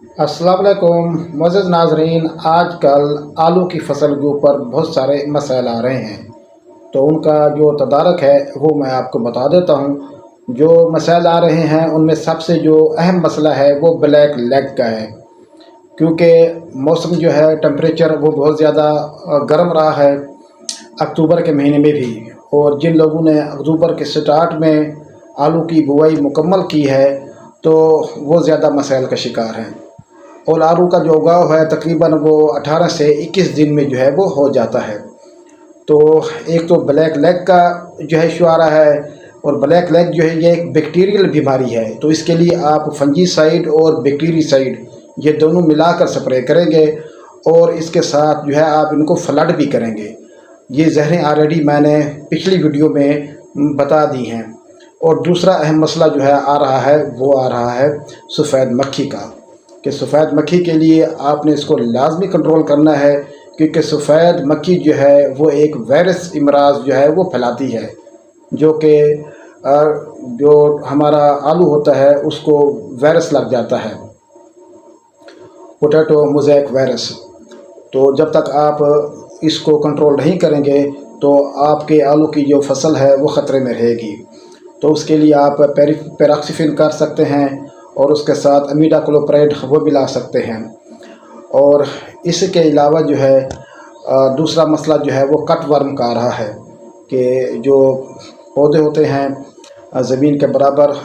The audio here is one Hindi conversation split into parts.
अस्सलाम वालेकुम मुअज़्ज़ज़ नाज़रीन। आज कल आलू की फसल के ऊपर बहुत सारे मसाइल आ रहे हैं, तो उनका जो तदारक है वो मैं आपको बता देता हूँ। जो मसाइल आ रहे हैं उनमें सबसे जो अहम मसला है वो ब्लैक लेग का है, क्योंकि मौसम जो है टेम्परेचर वो बहुत ज़्यादा गर्म रहा है अक्टूबर के महीने में भी। और जिन लोगों ने अक्टूबर के स्टार्ट में आलू की बुआई मुकम्मल की है तो वो ज़्यादा मसाइल का शिकार हैं। और आलू का जो उगाव है तकरीबन वो 18 से 21 दिन में जो है वो हो जाता है। तो एक तो ब्लैक लेग का जो है इशू आ रहा है, और ब्लैक लेग जो है ये एक बैक्टीरियल बीमारी है, तो इसके लिए आप फंजीसाइड और बैक्टीरिसाइड ये दोनों मिलाकर स्प्रे करेंगे, और इसके साथ जो है आप इनको फ्लड भी करेंगे। ये जहरें ऑलरेडी मैंने पिछली वीडियो में बता दी हैं। और दूसरा अहम मसला जो है आ रहा है वो आ रहा है सफ़ेद मक्खी का, कि सफ़ेद मक्खी के लिए आपने इसको लाजमी कंट्रोल करना है, क्योंकि सफ़ेद मक्खी जो है वो एक वायरस इमराज जो है वो फैलाती है, जो कि जो हमारा आलू होता है उसको वायरस लग जाता है, पोटैटो मोज़ेक वायरस। तो जब तक आप इसको कंट्रोल नहीं करेंगे तो आपके आलू की जो फसल है वो ख़तरे में रहेगी। तो उसके लिए आप पैराक्सीफिन कर सकते हैं, और उसके साथ इमिडाक्लोप्रिड वो भी ला सकते हैं। और इसके अलावा जो है दूसरा मसला जो है वो कट वर्म का आ रहा है, कि जो पौधे होते हैं ज़मीन के बराबर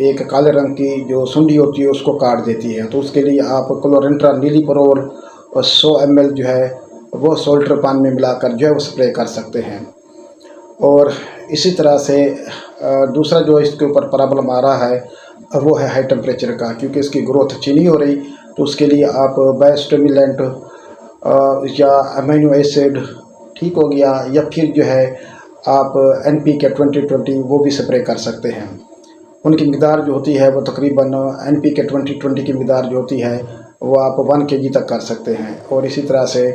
एक काले रंग की जो सुंडी होती है उसको काट देती है। तो उसके लिए आप क्लोरेंट्रा नीलीपरोल और 100 ml जो है वो सोल्टर पानी में मिलाकर जो है वो स्प्रे कर सकते हैं। और इसी तरह से दूसरा जो इसके ऊपर प्रॉब्लम आ रहा है वो है हाई टेम्परेचर का, क्योंकि इसकी ग्रोथ अच्छी नहीं हो रही। तो उसके लिए आप बायोस्टिमुलेंट या अमीनो एसिड ठीक हो गया, या फिर जो है आप NPK 2020 वो भी स्प्रे कर सकते हैं। उनकी मिक़दार जो होती है वो तकरीबन NPK 2020 की मिक़दार जो होती है वो आप 1 kg तक कर सकते हैं। और इसी तरह से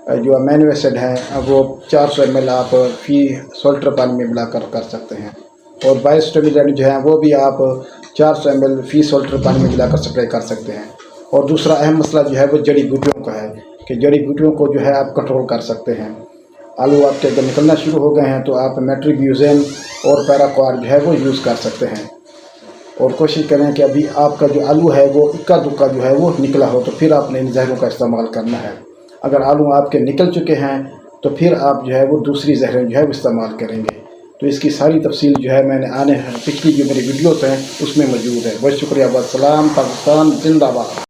जो अमीनो एसिड हैं वो 400 ml आप फी सोल्टर पानी में मिलाकर कर सकते हैं। और बायोस्टिमुलेंट जो है वो भी आप 400 ml फी सोल्टर पानी में मिलाकर स्प्रे कर सकते हैं। और दूसरा अहम मसला जो है वो जड़ी बूटियों का है, कि जड़ी बूटियों को जो है आप कंट्रोल कर सकते हैं। आलू आपके अगर निकलना शुरू हो गए हैं तो आप मेट्रीब्यूज़ेन और पैराक्वार जो है वो यूज़ कर सकते हैं। और कोशिश करें कि अभी आपका जो आलू है वो इक्का दुक्का जो है वो निकला हो, तो फिर आपने इन जहरों का इस्तेमाल करना है। अगर आलू आपके निकल चुके हैं तो फिर आप जो है वो दूसरी जहरें जो है वो इस्तेमाल करेंगे। तो इसकी सारी तफसील जो है मैंने पिछली जो मेरी वीडियोस हैं उसमें मौजूद है। बहुत शुक्रिया। वस्सलाम। पाकिस्तान जिंदाबाद।